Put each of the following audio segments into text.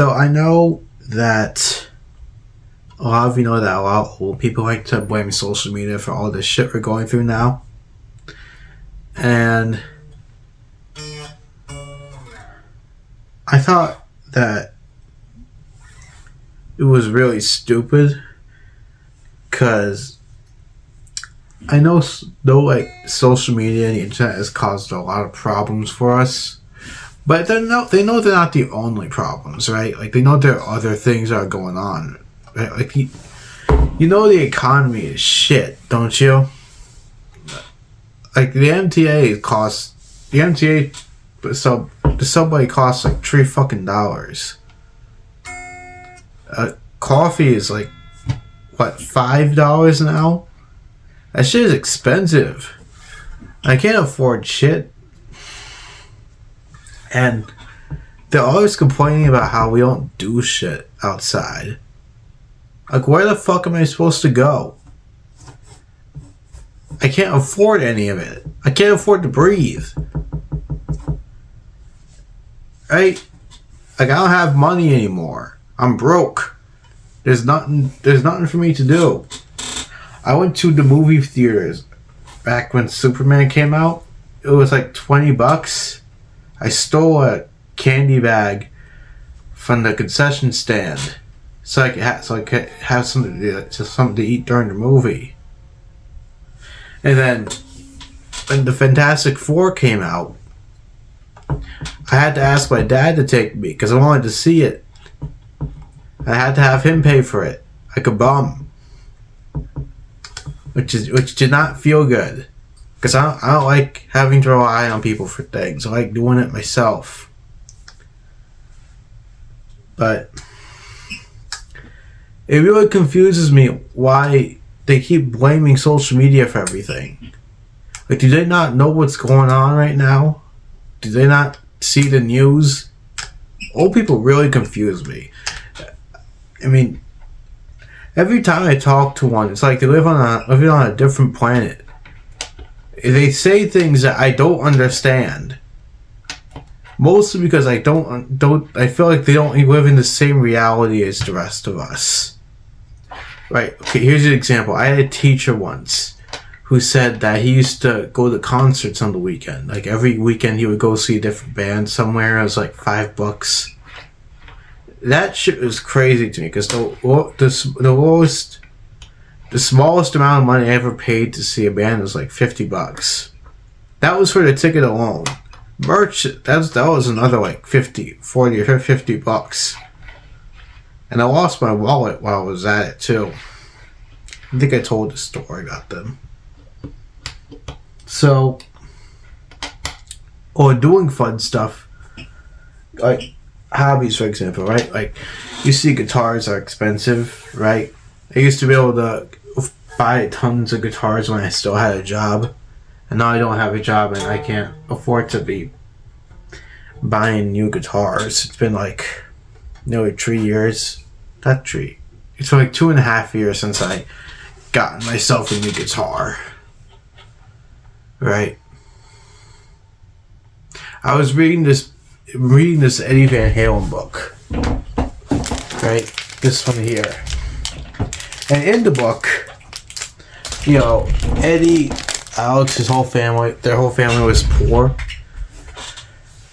So I know that a lot of you know that a lot of people like to blame social media for all this shit we're going through now. And I thought that it was really stupid because I know like social media and the internet has caused a lot of problems for us, but they know they're not the only problems, right? Like they know there are other things that are going on, right? Like you know the economy is shit, don't you? Like the subway costs like $3 fucking. Coffee is like what, $5 now? That shit is expensive. I can't afford shit. And they're always complaining about how we don't do shit outside. Like, where the fuck am I supposed to go? I can't afford any of it. I can't afford to breathe. Right? Like, I don't have money anymore. I'm broke. There's nothing for me to do. I went to the movie theaters back when Superman came out. It was like $20. I stole a candy bag from the concession stand so I could have something to eat during the movie. And then when the Fantastic Four came out, I had to ask my dad to take me because I wanted to see it. I had to have him pay for it, like a bum. Which did not feel good, because I don't like having to rely on people for things. I like doing it myself. But it really confuses me why they keep blaming social media for everything. Like, do they not know what's going on right now? Do they not see the news? Old people really confuse me. I mean, every time I talk to one, it's like they living on a different planet. They say things that I don't understand. Mostly because I feel like they don't live in the same reality as the rest of us. Right, okay, here's an example. I had a teacher once who said that he used to go to concerts on the weekend. Like every weekend he would go see a different band somewhere. It was like $5. That shit was crazy to me because the smallest amount of money I ever paid to see a band was like $50. That was for the ticket alone. Merch, that was another like $40 or $50. And I lost my wallet while I was at it too. I think I told the story about them. So, or doing fun stuff like hobbies, for example, right? Like, you see guitars are expensive, right? I used to be able to buy tons of guitars when I still had a job, and now I don't have a job and I can't afford to be buying new guitars. It's been like nearly 3 years. Not 3. It's been like 2.5 years since I got myself a new guitar. Right? I was reading this Eddie Van Halen book, right? This one here, and in the book, you know, Eddie, Alex, their whole family was poor.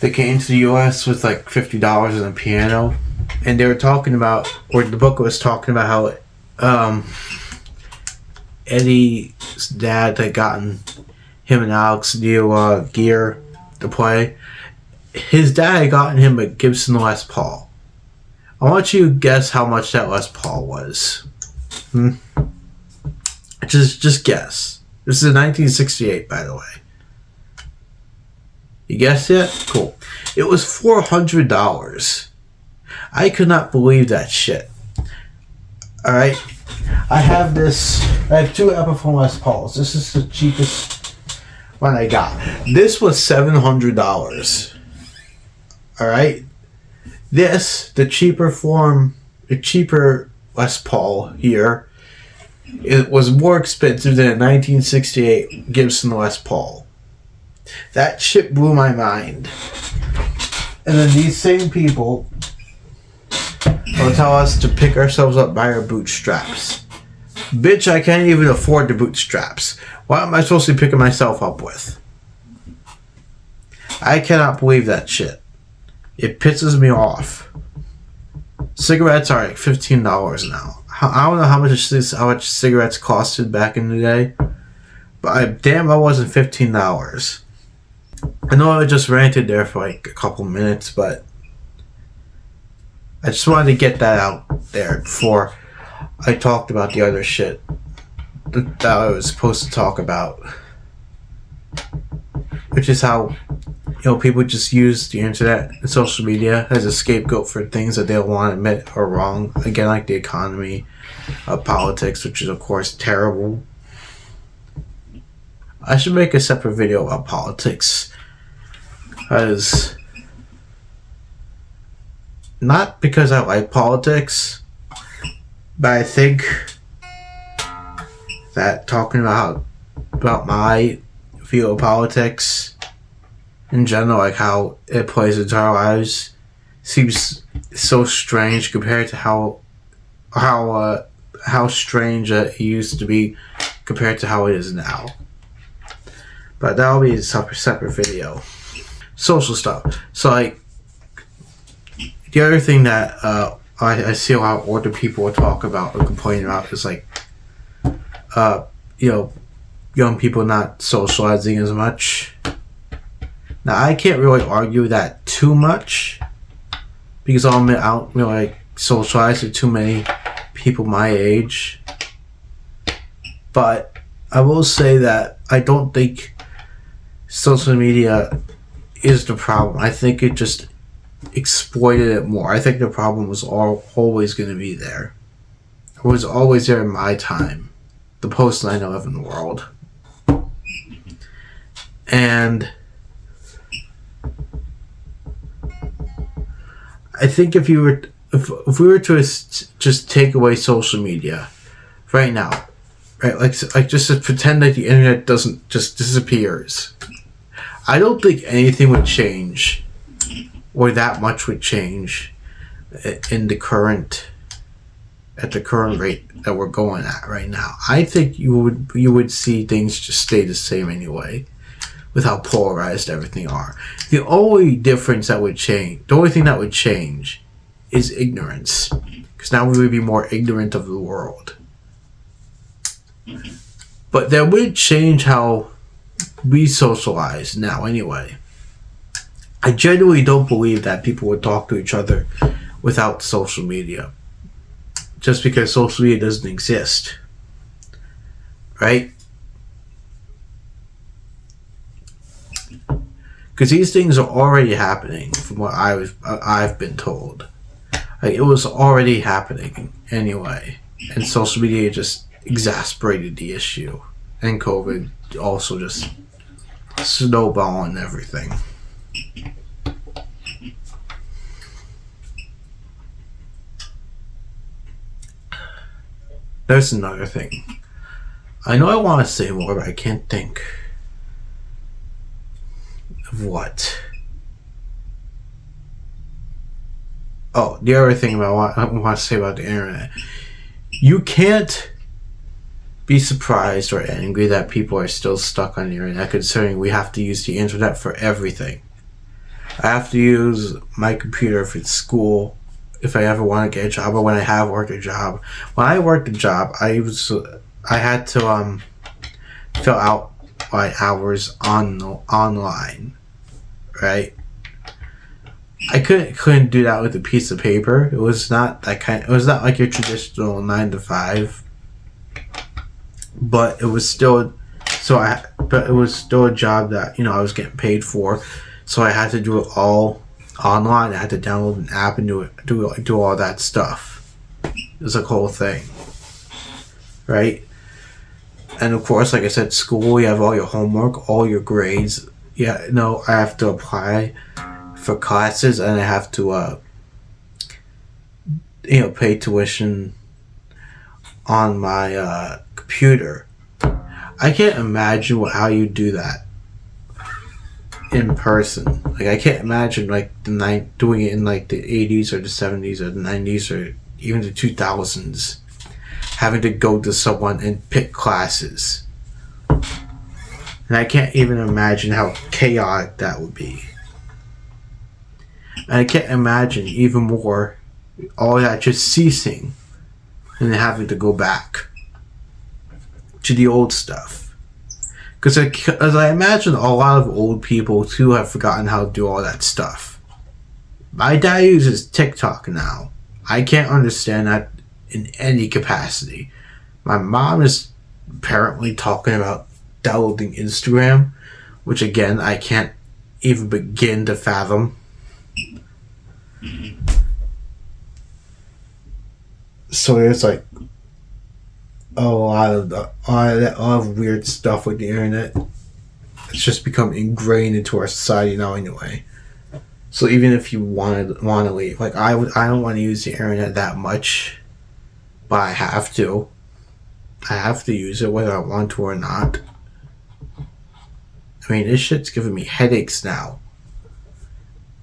They came to the U.S. with like $50 and a piano, and they were talking about, or the book was talking about how Eddie's dad had gotten him and Alex new gear to play. His dad had gotten him a Gibson Les Paul. I want you to guess how much that Les Paul was. Just guess. This is 1968, by the way. You guessed it? Cool. It was $400. I could not believe that shit. Alright? I have two Epiphone Les Pauls. This is the cheapest one I got. This was $700. Alright? This, the cheaper Les Paul here, it was more expensive than a 1968 Gibson Les Paul. That shit blew my mind. And then these same people They'll tell us to pick ourselves up by our bootstraps. Bitch, I can't even afford the bootstraps. What am I supposed to be picking myself up with? I cannot believe that shit. It pisses me off. Cigarettes are like $15 now. I don't know how much cigarettes costed back in the day, but damn, I wasn't $15. I know I just ranted there for like a couple minutes, but I just wanted to get that out there before I talked about the other shit that I was supposed to talk about, which is how, people just use the internet and social media as a scapegoat for things that they don't want to admit are wrong. Again, like the economy, politics, which is of course terrible. I should make a separate video about politics, as not because I like politics, but I think that talking about my view of politics in general, like how it plays into our lives, seems so strange compared to how strange it used to be compared to how it is now. But that'll be a separate video. Social stuff. So like the other thing that I see a lot of older people will talk about or complain about is like young people not socializing as much. Now, I can't really argue that too much, because I don't really like socialize with too many people my age. But I will say that I don't think social media is the problem. I think it just exploited it more. I think the problem was always going to be there. It was always there in my time, the post 9/11 world. And I think if we were to just take away social media right now, right, like just to pretend that the internet doesn't just disappears, I don't think anything would change, or that much would change at the current rate that we're going at right now. I think you would see things just stay the same anyway, with how polarized everything are. The only thing that would change is ignorance, because now we would be more ignorant of the world. But that would change how we socialize now anyway. I genuinely don't believe that people would talk to each other without social media, just because social media doesn't exist, right? Because these things are already happening, from what I've been told. Like, it was already happening anyway, and social media just exasperated the issue, and COVID also just snowballing everything. There's another thing. I know I want to say more, but I can't think of what. Oh, the other thing I want to say about the internet. You can't be surprised or angry that people are still stuck on the internet, considering we have to use the internet for everything. I have to use my computer for school if I ever want to get a job, or when I have worked a job. When I worked a job, I had to fill out my hours online, right? I couldn't do that with a piece of paper. It was not that kind. It was not like your traditional 9 to 5. But it was still But it was still a job that I was getting paid for. So I had to do it all online. I had to download an app and do all that stuff. It was a whole thing, right? And of course, like I said, school. You have all your homework, all your grades. Yeah, no, I have to apply for classes, and I have to pay tuition on my computer. I can't imagine how you do that in person. Like, I can't imagine like doing it in like the 80s or the 70s or the 90s or even the 2000s, having to go to someone and pick classes. And I can't even imagine how chaotic that would be. And I can't imagine even more all that just ceasing and then having to go back to the old stuff. Because as I imagine, a lot of old people too have forgotten how to do all that stuff. My dad uses TikTok now. I can't understand that in any capacity. My mom is apparently talking about downloading Instagram, which again, I can't even begin to fathom. So there's like a lot of weird stuff with the internet. It's just become ingrained into our society now anyway. So even if you want to leave, like I don't want to use the internet that much, but I have to. I have to use it whether I want to or not. I mean, this shit's giving me headaches now.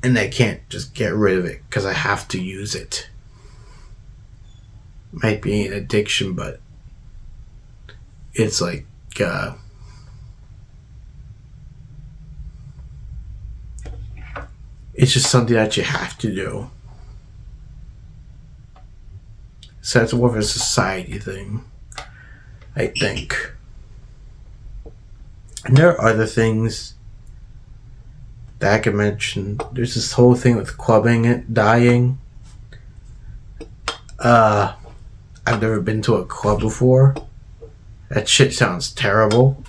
And I can't just get rid of it because I have to use it. Might be an addiction, but it's like, it's just something that you have to do. So that's more of a society thing, I think. And there are other things that I can mention. There's this whole thing with clubbing it dying. I've never been to a club before. That shit sounds terrible.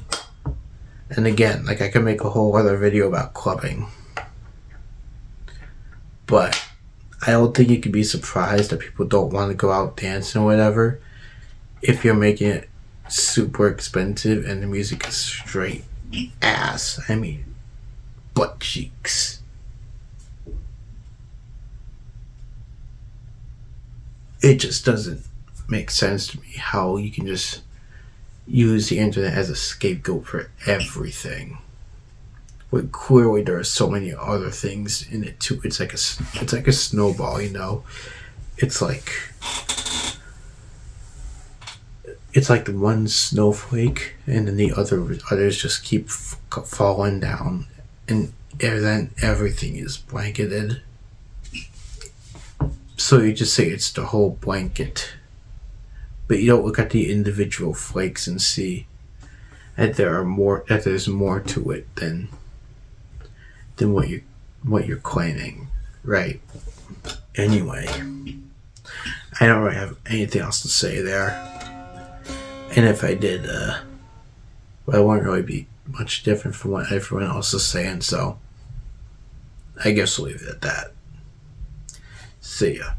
And again, like I could make a whole other video about clubbing. But I don't think you could be surprised that people don't want to go out dancing or whatever if you're making it super expensive and the music is straight ass. I mean, butt cheeks. It just doesn't make sense to me how you can just use the internet as a scapegoat for everything. But clearly there are so many other things in it too. It's like a snowball, you know. It's like the one snowflake, and then the others just keep falling down, and then everything is blanketed. So you just say it's the whole blanket, but you don't look at the individual flakes and see that there's more to it than what you're claiming, right? Anyway, I don't really have anything else to say there, and if I did, well, it wouldn't really be much different from what everyone else is saying. So I guess we'll leave it at that. See ya.